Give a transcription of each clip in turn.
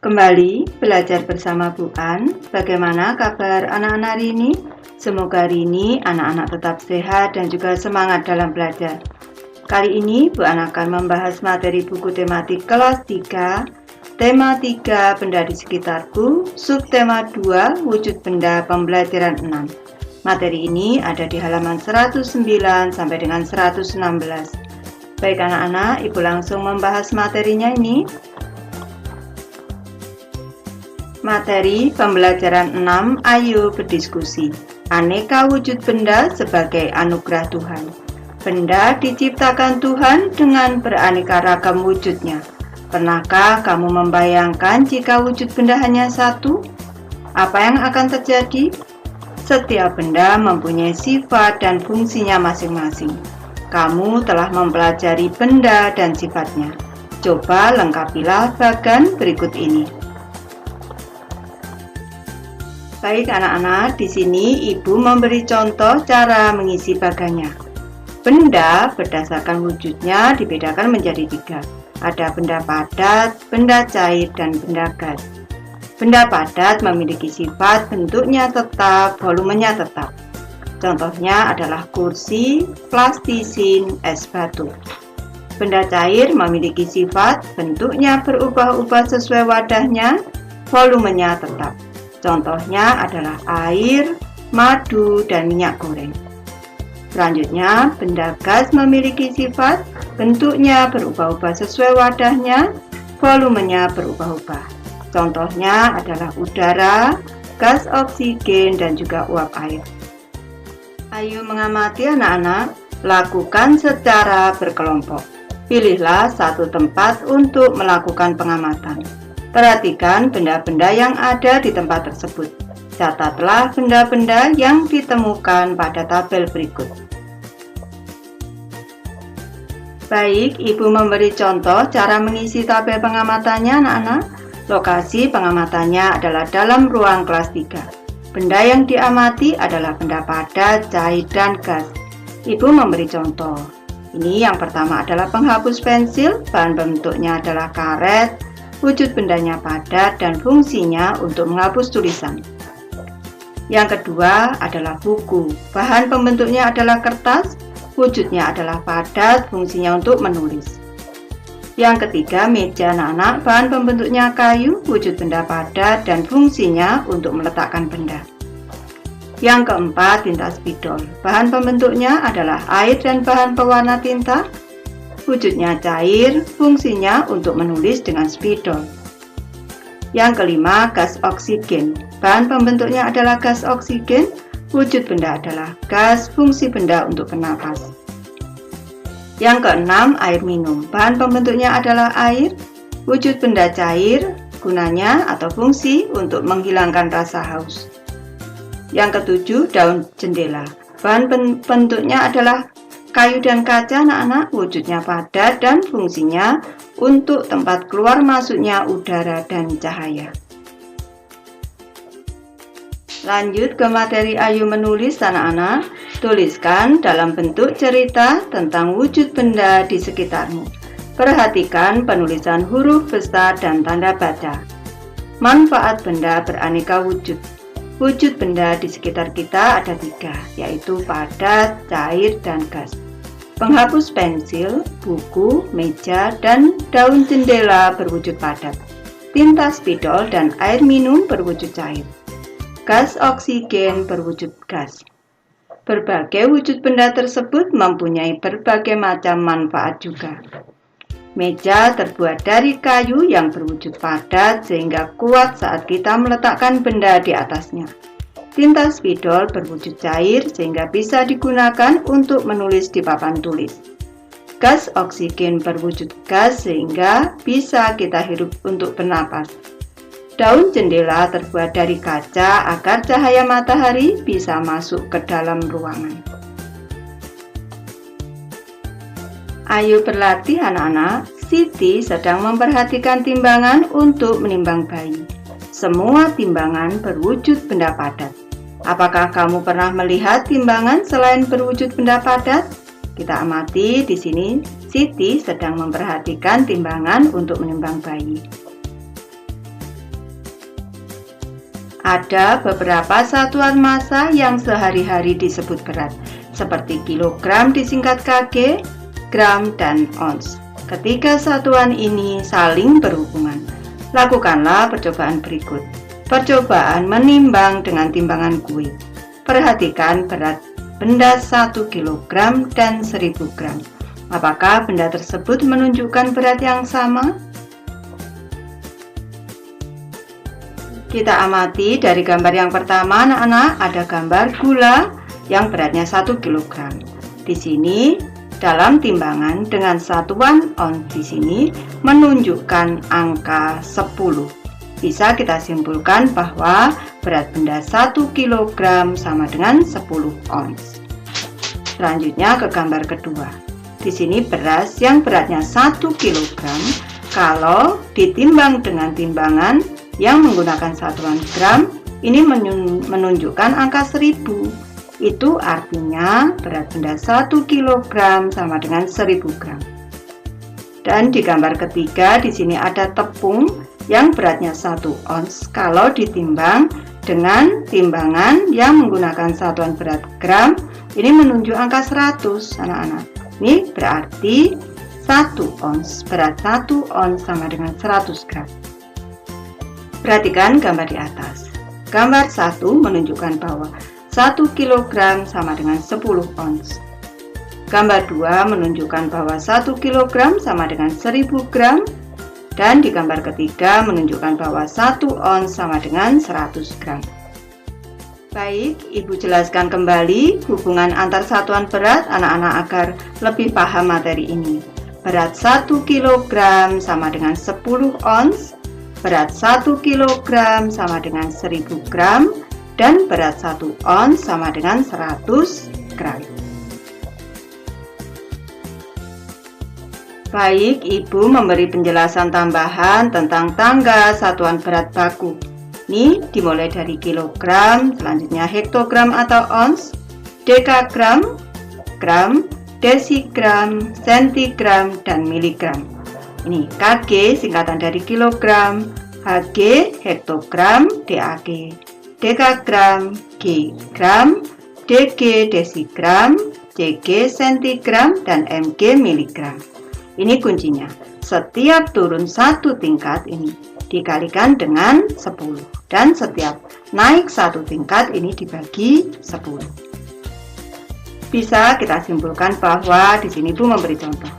Kembali belajar bersama Bu An. Bagaimana kabar anak-anak hari ini? Semoga hari ini anak-anak tetap sehat dan juga semangat dalam belajar. Kali ini Bu An akan membahas materi buku tematik kelas 3, tema 3 benda di sekitarku, subtema 2 wujud benda pembelajaran 6. Materi ini ada di halaman 109 sampai dengan 116. Baik anak-anak, Ibu langsung membahas materinya ini. Materi pembelajaran 6, ayo berdiskusi. Aneka wujud benda sebagai anugerah Tuhan. Benda diciptakan Tuhan dengan beraneka ragam wujudnya. Pernahkah kamu membayangkan jika wujud benda hanya satu? Apa yang akan terjadi? Setiap benda mempunyai sifat dan fungsinya masing-masing. Kamu telah mempelajari benda dan sifatnya. Coba lengkapilah bagan berikut ini. Baik anak-anak, di sini Ibu memberi contoh cara mengisi bagannya. Benda berdasarkan wujudnya dibedakan menjadi 3. Ada benda padat, benda cair, dan benda gas. Benda padat memiliki sifat bentuknya tetap, volumenya tetap. Contohnya adalah kursi, plastisin, es batu. Benda cair memiliki sifat bentuknya berubah-ubah sesuai wadahnya, volumenya tetap. Contohnya adalah air, madu, dan minyak goreng. Selanjutnya, benda gas memiliki sifat bentuknya berubah-ubah sesuai wadahnya, volumenya berubah-ubah. Contohnya adalah udara, gas oksigen, dan juga uap air. Ayo mengamati anak-anak, lakukan secara berkelompok. Pilihlah satu tempat untuk melakukan pengamatan. Perhatikan benda-benda yang ada di tempat tersebut. Catatlah benda-benda yang ditemukan pada tabel berikut. Baik, Ibu memberi contoh cara mengisi tabel pengamatannya anak-anak. Lokasi pengamatannya adalah dalam ruang kelas 3. Benda yang diamati adalah benda padat, cair, dan gas. Ibu memberi contoh. Ini yang pertama adalah penghapus pensil, bahan bentuknya adalah karet. Wujud bendanya padat dan fungsinya untuk menghapus tulisan. Yang kedua adalah buku. Bahan pembentuknya adalah kertas, wujudnya adalah padat, fungsinya untuk menulis. Yang ketiga, meja anak-anak. Bahan pembentuknya kayu, wujud benda padat dan fungsinya untuk meletakkan benda. Yang keempat, tinta spidol. Bahan pembentuknya adalah air dan bahan pewarna tinta. Wujudnya cair, fungsinya untuk menulis dengan spidol. Yang kelima, gas oksigen. Bahan pembentuknya adalah gas oksigen, wujud benda adalah gas, fungsi benda untuk bernapas. Yang keenam, air minum. Bahan pembentuknya adalah air, wujud benda cair, gunanya atau fungsi untuk menghilangkan rasa haus. Yang ketujuh, daun jendela. Bahan bentuknya adalah kayu dan kaca anak-anak, wujudnya padat dan fungsinya untuk tempat keluar masuknya udara dan cahaya. Lanjut ke materi ayo menulis anak-anak. Tuliskan dalam bentuk cerita tentang wujud benda di sekitarmu. Perhatikan penulisan huruf besar dan tanda baca. Manfaat benda beraneka wujud. Wujud benda di sekitar kita ada 3, yaitu padat, cair, dan gas. Penghapus pensil, buku, meja, dan daun jendela berwujud padat. Tinta spidol dan air minum berwujud cair. Gas oksigen berwujud gas. Berbagai wujud benda tersebut mempunyai berbagai macam manfaat juga. Meja terbuat dari kayu yang berwujud padat sehingga kuat saat kita meletakkan benda di atasnya. Tinta spidol berwujud cair sehingga bisa digunakan untuk menulis di papan tulis. Gas oksigen berwujud gas sehingga bisa kita hirup untuk bernapas. Daun jendela terbuat dari kaca agar cahaya matahari bisa masuk ke dalam ruangan. Ayo berlatih anak-anak. Siti sedang memperhatikan timbangan untuk menimbang bayi. Semua timbangan berwujud benda padat. Apakah kamu pernah melihat timbangan selain berwujud benda padat? Kita amati di sini, Siti sedang memperhatikan timbangan untuk menimbang bayi. Ada beberapa satuan massa yang sehari-hari disebut berat, seperti kilogram disingkat kg, gram, dan ons. Ketiga satuan ini saling berhubungan. Lakukanlah percobaan berikut. Percobaan menimbang dengan timbangan kue. Perhatikan berat benda 1 kg dan 1000 gram. Apakah benda tersebut menunjukkan berat yang sama? Kita amati dari gambar yang pertama, anak-anak, ada gambar gula yang beratnya 1 kg. Di sini dalam timbangan dengan satuan ons di sini menunjukkan angka 10. Bisa kita simpulkan bahwa berat benda 1 kg sama dengan 10 ons. Selanjutnya ke gambar kedua. Di sini beras yang beratnya 1 kg kalau ditimbang dengan timbangan yang menggunakan satuan gram, ini menunjukkan angka 1000. Itu artinya berat benda 1 kg sama dengan 1000 gram. Dan di gambar ketiga, di sini ada tepung yang beratnya 1 ons kalau ditimbang dengan timbangan yang menggunakan satuan berat gram, ini menunjuk angka 100, anak-anak. Ini berarti 1 ons, berat 1 ons sama dengan 100 gram. Perhatikan gambar di atas. Gambar 1 menunjukkan bahwa 1 kg sama dengan 10 ons. Gambar 2 menunjukkan bahwa 1 kg sama dengan 1000 gram. Dan di gambar ketiga menunjukkan bahwa 1 ons sama dengan 100 gram. Baik, Ibu jelaskan kembali hubungan antar satuan berat anak-anak agar lebih paham materi ini. Berat 1 kg sama dengan 10 ons. Berat 1 kg sama dengan 1000 gram dan berat 1 ons sama dengan 100 gram. Baik, Ibu memberi penjelasan tambahan tentang tangga satuan berat baku. Ini dimulai dari kilogram, selanjutnya hektogram atau ons, dekagram, gram, desigram, sentigram, dan miligram. Ini kg singkatan dari kilogram, Hg hektogram, Dag dekagram, G gram, Dg desigram, Cg sentigram, dan Mg miligram. Ini kuncinya. Setiap turun satu tingkat ini dikalikan dengan 10 dan setiap naik satu tingkat ini dibagi 10. Bisa kita simpulkan bahwa di sini Bu memberi contoh.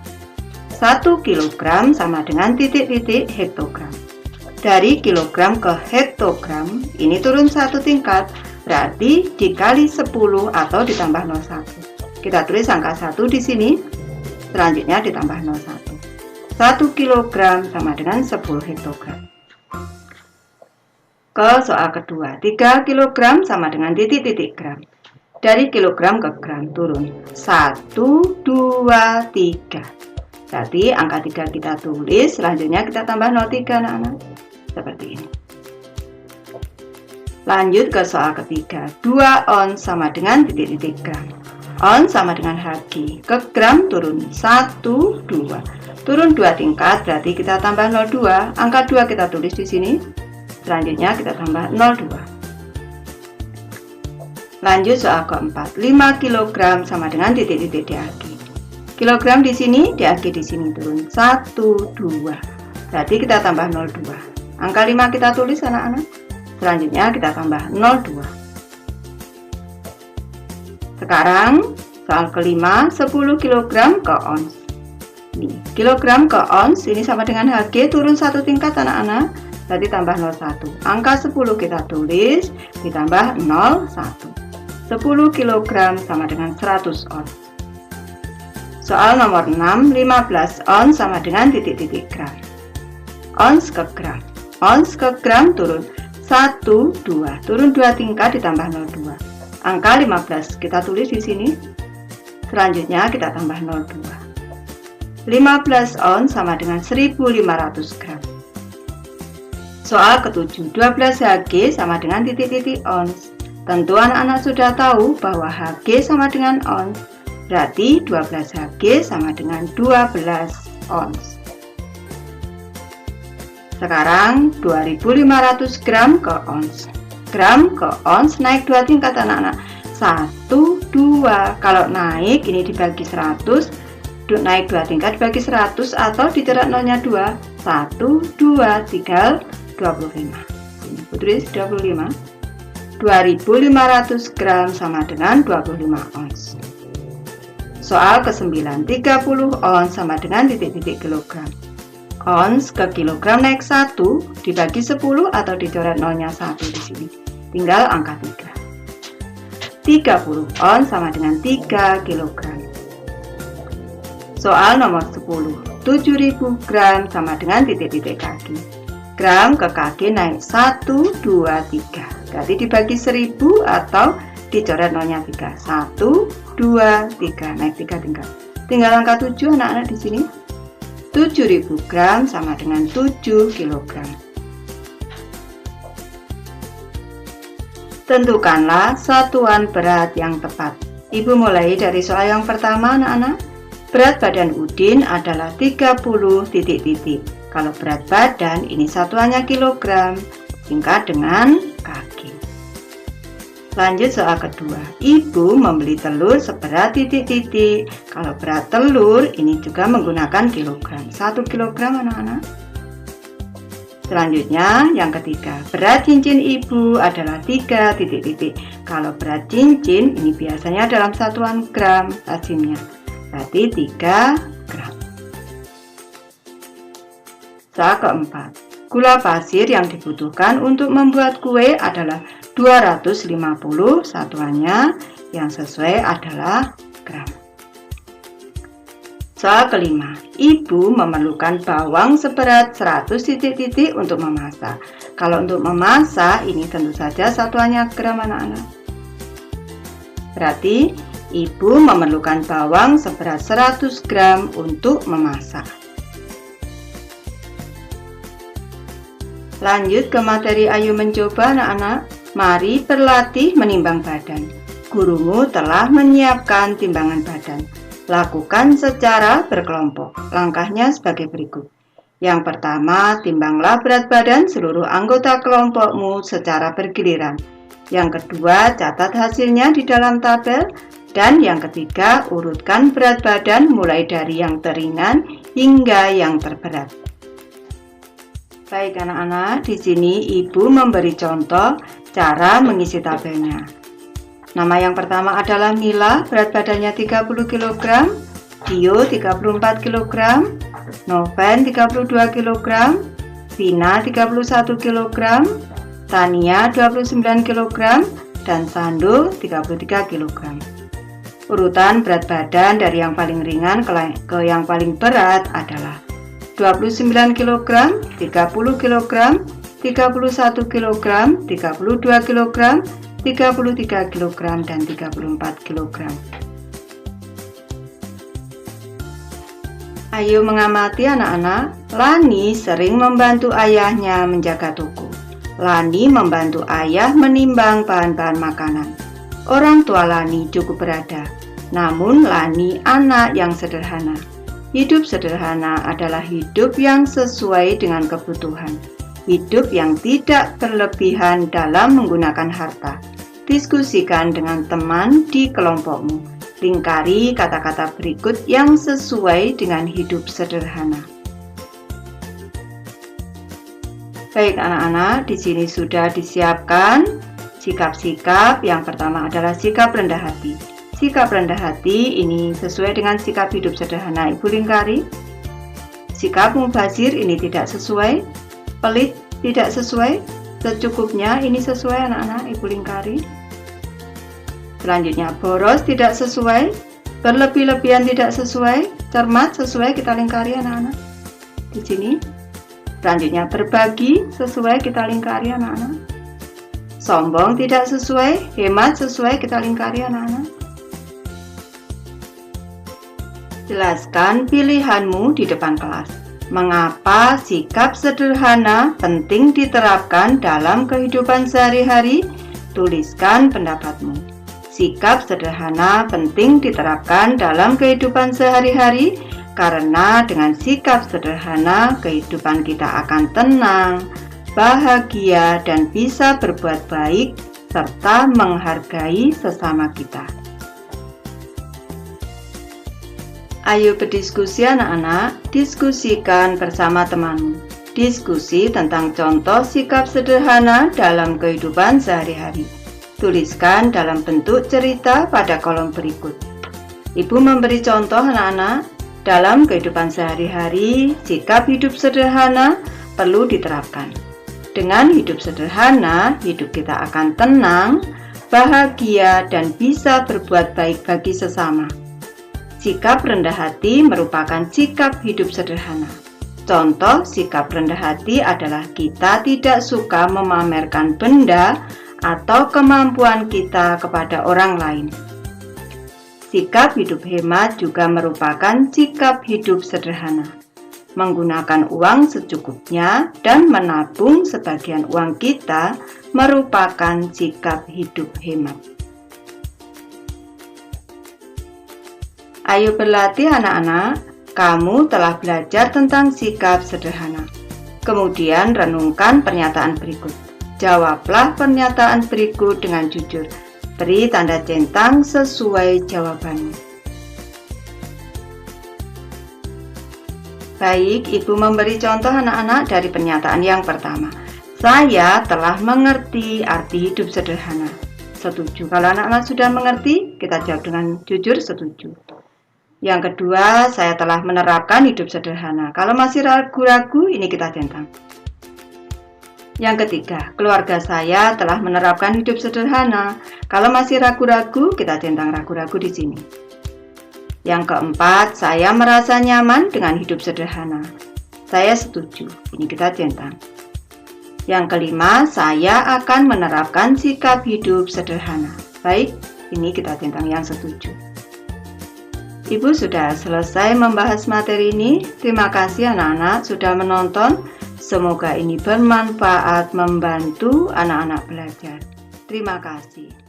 1 kg sama dengan titik-titik hektogram. Dari kilogram ke hektogram, ini turun satu tingkat, berarti dikali 10 atau ditambah 01. Kita tulis angka 1 di sini, selanjutnya ditambah 01. 1 kg sama dengan 10 hektogram. Ke soal kedua, 3 kg sama dengan titik-titik gram. Dari kilogram ke gram turun 1, 2, 3. Berarti angka 3 kita tulis, selanjutnya kita tambah 03 anak-anak. Seperti ini. Lanjut ke soal ketiga. 2 ons sama dengan titik-titik gram. Ons sama dengan Hg. Ke gram turun 1, 2. Turun 2 tingkat, berarti kita tambah 02. Angka 2 kita tulis di sini. Selanjutnya kita tambah 02. Lanjut soal keempat. 5 kg sama dengan titik-titik Dag. Kilogram di sini, Dag di sini turun 1, 2. Berarti kita tambah 02. Angka 5 kita tulis anak-anak. Selanjutnya kita tambah 02. Sekarang soal kelima, 10 kg ke ons. Ini, kilogram ke ons ini sama dengan Hg turun satu tingkat anak-anak. Berarti tambah 01. Angka 10 kita tulis, ditambah 01. 10 kg sama dengan 100 ons. Soal nomor 6, 15 ons sama dengan titik-titik gram. Ons ke gram. Ons ke gram turun 1, 2. Turun 2 tingkat ditambah 02. Angka 15 kita tulis di sini. Selanjutnya kita tambah 02. 15 ons sama dengan 1500 gram. Soal ketujuh, 12 Hg sama dengan titik-titik ons. Tentu anak-anak sudah tahu bahwa Hg sama dengan ons. Berarti 12 Hg sama dengan 12 ons. Sekarang 2500 gram ke ons. gram ke ons naik 2 tingkat anak-anak. 1, 2. Kalau naik ini dibagi 100, naik 2 tingkat dibagi 100 atau dicoret nolnya 2. 1, 2, tinggal 25. Ini tulis 25. 2500 gram sama dengan 25 ons. Soal ke-9, 30 ons sama dengan titik-titik kilogram. Ons ke kilogram naik 1 dibagi 10 atau dicoret nolnya 1 di sini. Tinggal angka 3. 30 ons sama dengan 3 kilogram. Soal nomor 10, 7000 gram sama dengan titik-titik kaki. Gram ke kaki naik 1, 2, 3. Berarti dibagi 1000 atau dicoret nolnya 3. 1, 2, 3. Naik 3 tingkat. Tinggal angka 7 anak-anak di sini. 7000 gram sama dengan 7 kilogram. Tentukanlah satuan berat yang tepat. Ibu mulai dari soal yang pertama anak-anak. Berat badan Udin adalah 30 titik-titik. Kalau berat badan ini satuannya kilogram, singkat dengan kaki. Lanjut soal kedua. Ibu membeli telur seberat titik-titik. Kalau berat telur ini juga menggunakan kilogram. 1 kilogram anak-anak. Selanjutnya yang ketiga. Berat cincin ibu adalah 3 titik-titik. Kalau berat cincin ini biasanya dalam satuan gram lazimnya. Berarti 3 gram. Soal keempat. Gula pasir yang dibutuhkan untuk membuat kue adalah 250, satuannya yang sesuai adalah gram. Soal kelima, ibu memerlukan bawang seberat 100 titik-titik untuk memasak. Kalau untuk memasak ini tentu saja satuannya gram anak-anak. Berarti ibu memerlukan bawang seberat 100 gram untuk memasak. Lanjut ke materi ayo mencoba anak-anak. Mari berlatih menimbang badan. Gurumu telah menyiapkan timbangan badan. Lakukan secara berkelompok. Langkahnya sebagai berikut. Yang pertama, timbanglah berat badan seluruh anggota kelompokmu secara bergiliran. Yang kedua, catat hasilnya di dalam tabel. Dan yang ketiga, urutkan berat badan mulai dari yang teringan hingga yang terberat. Baik anak-anak, di sini ibu memberi contoh cara mengisi tabelnya. Nama yang pertama adalah Mila, berat badannya 30 kg, Dio 34 kg, Noven 32 kg, Vina 31 kg, Tania 29 kg, dan Sando 33 kg. Urutan berat badan dari yang paling ringan ke yang paling berat adalah 29 kg, 30 kg, 31 kg, 32 kg, 33 kg, dan 34 kg. Ayo mengamati anak-anak. Lani sering membantu ayahnya menjaga toko. Lani membantu ayah menimbang bahan-bahan makanan. Orang tua Lani cukup berada, namun Lani anak yang sederhana. Hidup sederhana adalah hidup yang sesuai dengan kebutuhan. Hidup yang tidak berlebihan dalam menggunakan harta. Diskusikan dengan teman di kelompokmu. Lingkari kata-kata berikut yang sesuai dengan hidup sederhana. Baik anak-anak, di sini sudah disiapkan sikap-sikap. Yang pertama adalah sikap rendah hati. Sikap rendah hati ini sesuai dengan sikap hidup sederhana. Ibu lingkari. Sikap mubazir ini tidak sesuai. Pelit tidak sesuai. Secukupnya ini sesuai anak-anak. Ibu lingkari. Selanjutnya boros tidak sesuai. Berlebih-lebihan tidak sesuai. Cermat sesuai, kita lingkari anak-anak. Di sini. Selanjutnya berbagi sesuai, kita lingkari anak-anak. Sombong tidak sesuai. Hemat sesuai, kita lingkari anak-anak. Jelaskan pilihanmu di depan kelas. Mengapa sikap sederhana penting diterapkan dalam kehidupan sehari-hari? Tuliskan pendapatmu. Sikap sederhana penting diterapkan dalam kehidupan sehari-hari karena dengan sikap sederhana kehidupan kita akan tenang, bahagia, dan bisa berbuat baik, serta menghargai sesama kita. Ayo berdiskusi anak-anak, diskusikan bersama temanmu. Diskusi tentang contoh sikap sederhana dalam kehidupan sehari-hari. Tuliskan dalam bentuk cerita pada kolom berikut. Ibu memberi contoh anak-anak, dalam kehidupan sehari-hari, sikap hidup sederhana perlu diterapkan. Dengan hidup sederhana, hidup kita akan tenang, bahagia, dan bisa berbuat baik bagi sesama. Sikap rendah hati merupakan sikap hidup sederhana. Contoh sikap rendah hati adalah kita tidak suka memamerkan benda atau kemampuan kita kepada orang lain. Sikap hidup hemat juga merupakan sikap hidup sederhana. Menggunakan uang secukupnya dan menabung sebagian uang kita merupakan sikap hidup hemat. Ayo berlatih anak-anak, kamu telah belajar tentang sikap sederhana. Kemudian renungkan pernyataan berikut. Jawablah pernyataan berikut dengan jujur. Beri tanda centang sesuai jawabanmu. Baik, Ibu memberi contoh anak-anak dari pernyataan yang pertama. Saya telah mengerti arti hidup sederhana. Setuju. Kalau anak-anak sudah mengerti, kita jawab dengan jujur setuju. Yang kedua, saya telah menerapkan hidup sederhana. Kalau masih ragu-ragu, ini kita centang. Yang ketiga, keluarga saya telah menerapkan hidup sederhana. Kalau masih ragu-ragu, kita centang ragu-ragu di sini. Yang keempat, saya merasa nyaman dengan hidup sederhana. Saya setuju. Ini kita centang. Yang kelima, saya akan menerapkan sikap hidup sederhana. Baik, ini kita centang yang setuju. Ibu sudah selesai membahas materi ini. Terima kasih anak-anak sudah menonton. Semoga ini bermanfaat membantu anak-anak belajar. Terima kasih.